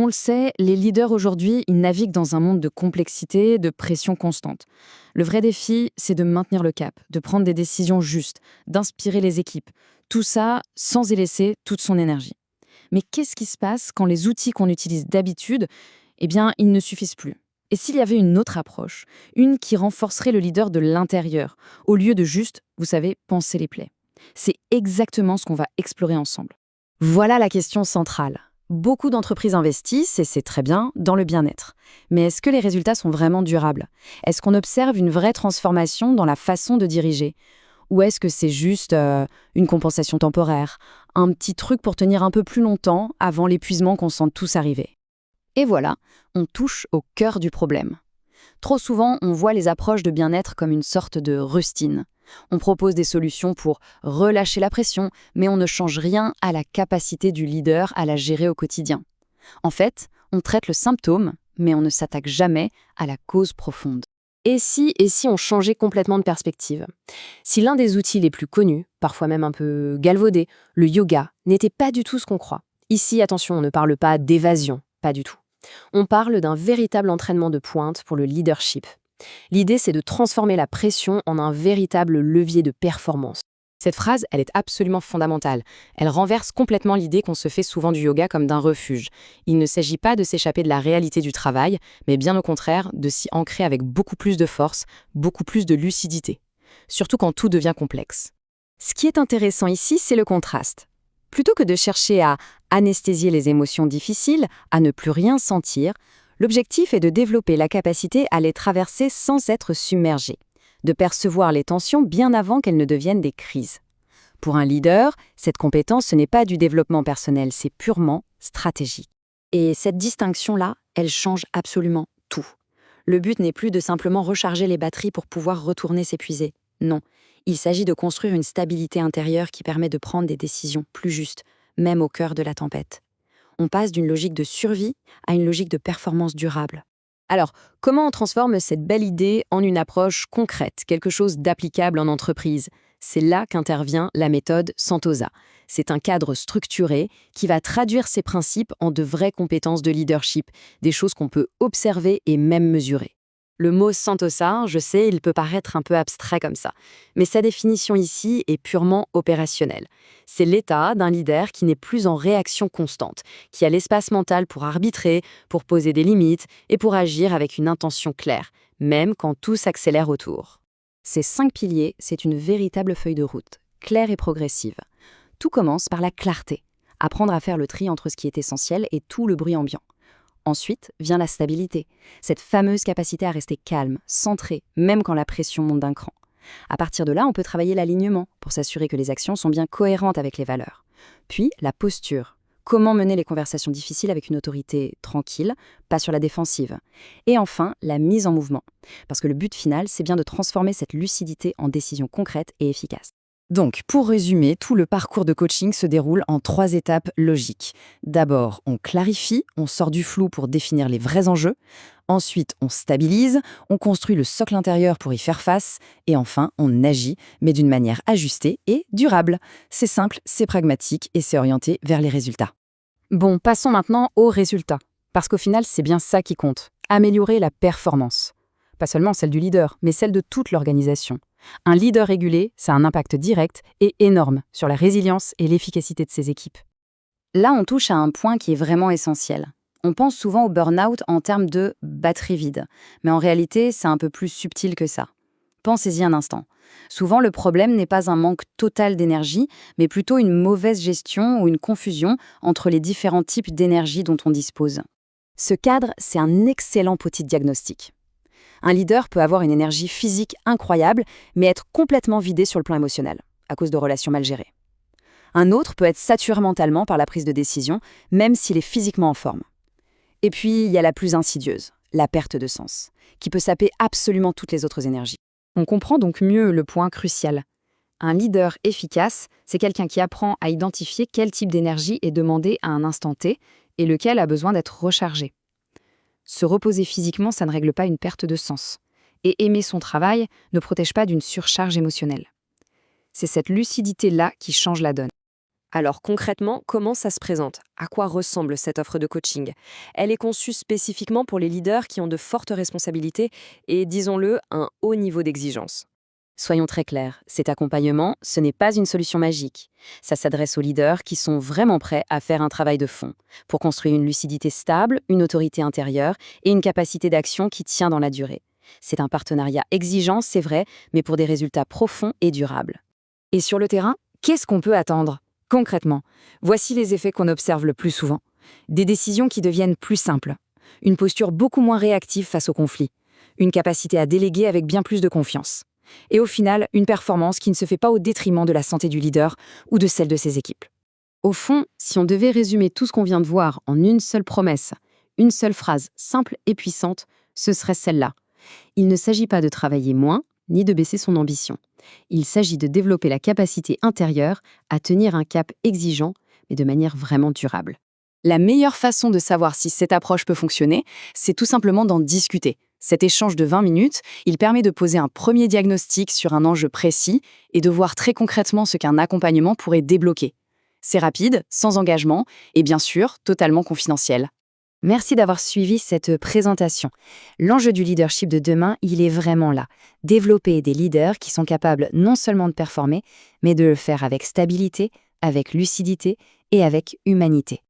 On le sait, les leaders aujourd'hui, ils naviguent dans un monde de complexité, de pression constante. Le vrai défi, c'est de maintenir le cap, de prendre des décisions justes, d'inspirer les équipes. Tout ça sans y laisser toute son énergie. Mais qu'est-ce qui se passe quand les outils qu'on utilise d'habitude, eh bien, ils ne suffisent plus? Et s'il y avait une autre approche, une qui renforcerait le leader de l'intérieur, au lieu de juste, vous savez, panser les plaies? C'est exactement ce qu'on va explorer ensemble. Voilà la question centrale. Beaucoup d'entreprises investissent, et c'est très bien, dans le bien-être. Mais est-ce que les résultats sont vraiment durables? Est-ce qu'on observe une vraie transformation dans la façon de diriger? Ou est-ce que c'est juste une compensation temporaire? Un petit truc pour tenir un peu plus longtemps avant l'épuisement qu'on sent tous arriver? Et voilà, on touche au cœur du problème. Trop souvent, on voit les approches de bien-être comme une sorte de rustine. On propose des solutions pour relâcher la pression, mais on ne change rien à la capacité du leader à la gérer au quotidien. En fait, on traite le symptôme, mais on ne s'attaque jamais à la cause profonde. Et si on changeait complètement de perspective? Si l'un des outils les plus connus, parfois même un peu galvaudé, le yoga, n'était pas du tout ce qu'on croit. Ici, attention, on ne parle pas d'évasion, pas du tout. On parle d'un véritable entraînement de pointe pour le leadership. L'idée, c'est de transformer la pression en un véritable levier de performance. Cette phrase, elle est absolument fondamentale. Elle renverse complètement l'idée qu'on se fait souvent du yoga comme d'un refuge. Il ne s'agit pas de s'échapper de la réalité du travail, mais bien au contraire, de s'y ancrer avec beaucoup plus de force, beaucoup plus de lucidité. Surtout quand tout devient complexe. Ce qui est intéressant ici, c'est le contraste. Plutôt que de chercher à anesthésier les émotions difficiles, à ne plus rien sentir, l'objectif est de développer la capacité à les traverser sans être submergé, de percevoir les tensions bien avant qu'elles ne deviennent des crises. Pour un leader, cette compétence, ce n'est pas du développement personnel, c'est purement stratégique. Et cette distinction-là, elle change absolument tout. Le but n'est plus de simplement recharger les batteries pour pouvoir retourner s'épuiser. Non, il s'agit de construire une stabilité intérieure qui permet de prendre des décisions plus justes, même au cœur de la tempête. On passe d'une logique de survie à une logique de performance durable. Alors, comment on transforme cette belle idée en une approche concrète, quelque chose d'applicable en entreprise? C'est là qu'intervient la méthode Sentosa. C'est un cadre structuré qui va traduire ces principes en de vraies compétences de leadership, des choses qu'on peut observer et même mesurer. Le mot Sentosa, je sais, il peut paraître un peu abstrait comme ça, mais sa définition ici est purement opérationnelle. C'est l'état d'un leader qui n'est plus en réaction constante, qui a l'espace mental pour arbitrer, pour poser des limites et pour agir avec une intention claire, même quand tout s'accélère autour. Ces 5 piliers, c'est une véritable feuille de route, claire et progressive. Tout commence par la clarté, apprendre à faire le tri entre ce qui est essentiel et tout le bruit ambiant. Ensuite vient la stabilité, cette fameuse capacité à rester calme, centré, même quand la pression monte d'un cran. À partir de là, on peut travailler l'alignement pour s'assurer que les actions sont bien cohérentes avec les valeurs. Puis, la posture. Comment mener les conversations difficiles avec une autorité tranquille, pas sur la défensive. Et enfin, la mise en mouvement. Parce que le but final, c'est bien de transformer cette lucidité en décisions concrètes et efficaces. Donc, pour résumer, tout le parcours de coaching se déroule en 3 étapes logiques. D'abord, on clarifie, on sort du flou pour définir les vrais enjeux. Ensuite, on stabilise, on construit le socle intérieur pour y faire face. Et enfin, on agit, mais d'une manière ajustée et durable. C'est simple, c'est pragmatique et c'est orienté vers les résultats. Bon, passons maintenant aux résultats. Parce qu'au final, c'est bien ça qui compte. Améliorer la performance. Pas seulement celle du leader, mais celle de toute l'organisation. Un leader régulé, ça a un impact direct et énorme sur la résilience et l'efficacité de ses équipes. Là, on touche à un point qui est vraiment essentiel. On pense souvent au burn-out en termes de batterie vide, mais en réalité, c'est un peu plus subtil que ça. Pensez-y un instant. Souvent, le problème n'est pas un manque total d'énergie, mais plutôt une mauvaise gestion ou une confusion entre les différents types d'énergie dont on dispose. Ce cadre, c'est un excellent petit diagnostic. Un leader peut avoir une énergie physique incroyable, mais être complètement vidé sur le plan émotionnel, à cause de relations mal gérées. Un autre peut être saturé mentalement par la prise de décision, même s'il est physiquement en forme. Et puis, il y a la plus insidieuse, la perte de sens, qui peut saper absolument toutes les autres énergies. On comprend donc mieux le point crucial. Un leader efficace, c'est quelqu'un qui apprend à identifier quel type d'énergie est demandé à un instant T et lequel a besoin d'être rechargé. Se reposer physiquement, ça ne règle pas une perte de sens. Et aimer son travail ne protège pas d'une surcharge émotionnelle. C'est cette lucidité-là qui change la donne. Alors concrètement, comment ça se présente? À quoi ressemble cette offre de coaching? Elle est conçue spécifiquement pour les leaders qui ont de fortes responsabilités et, disons-le, un haut niveau d'exigence. Soyons très clairs, cet accompagnement, ce n'est pas une solution magique. Ça s'adresse aux leaders qui sont vraiment prêts à faire un travail de fond, pour construire une lucidité stable, une autorité intérieure et une capacité d'action qui tient dans la durée. C'est un partenariat exigeant, c'est vrai, mais pour des résultats profonds et durables. Et sur le terrain, qu'est-ce qu'on peut attendre? Concrètement, voici les effets qu'on observe le plus souvent. Des décisions qui deviennent plus simples, une posture beaucoup moins réactive face aux conflits, une capacité à déléguer avec bien plus de confiance. Et au final, une performance qui ne se fait pas au détriment de la santé du leader ou de celle de ses équipes. Au fond, si on devait résumer tout ce qu'on vient de voir en une seule promesse, une seule phrase simple et puissante, ce serait celle-là. Il ne s'agit pas de travailler moins, ni de baisser son ambition. Il s'agit de développer la capacité intérieure à tenir un cap exigeant, mais de manière vraiment durable. La meilleure façon de savoir si cette approche peut fonctionner, c'est tout simplement d'en discuter. Cet échange de 20 minutes, il permet de poser un premier diagnostic sur un enjeu précis et de voir très concrètement ce qu'un accompagnement pourrait débloquer. C'est rapide, sans engagement et bien sûr, totalement confidentiel. Merci d'avoir suivi cette présentation. L'enjeu du leadership de demain, il est vraiment là. Développer des leaders qui sont capables non seulement de performer, mais de le faire avec stabilité, avec lucidité et avec humanité.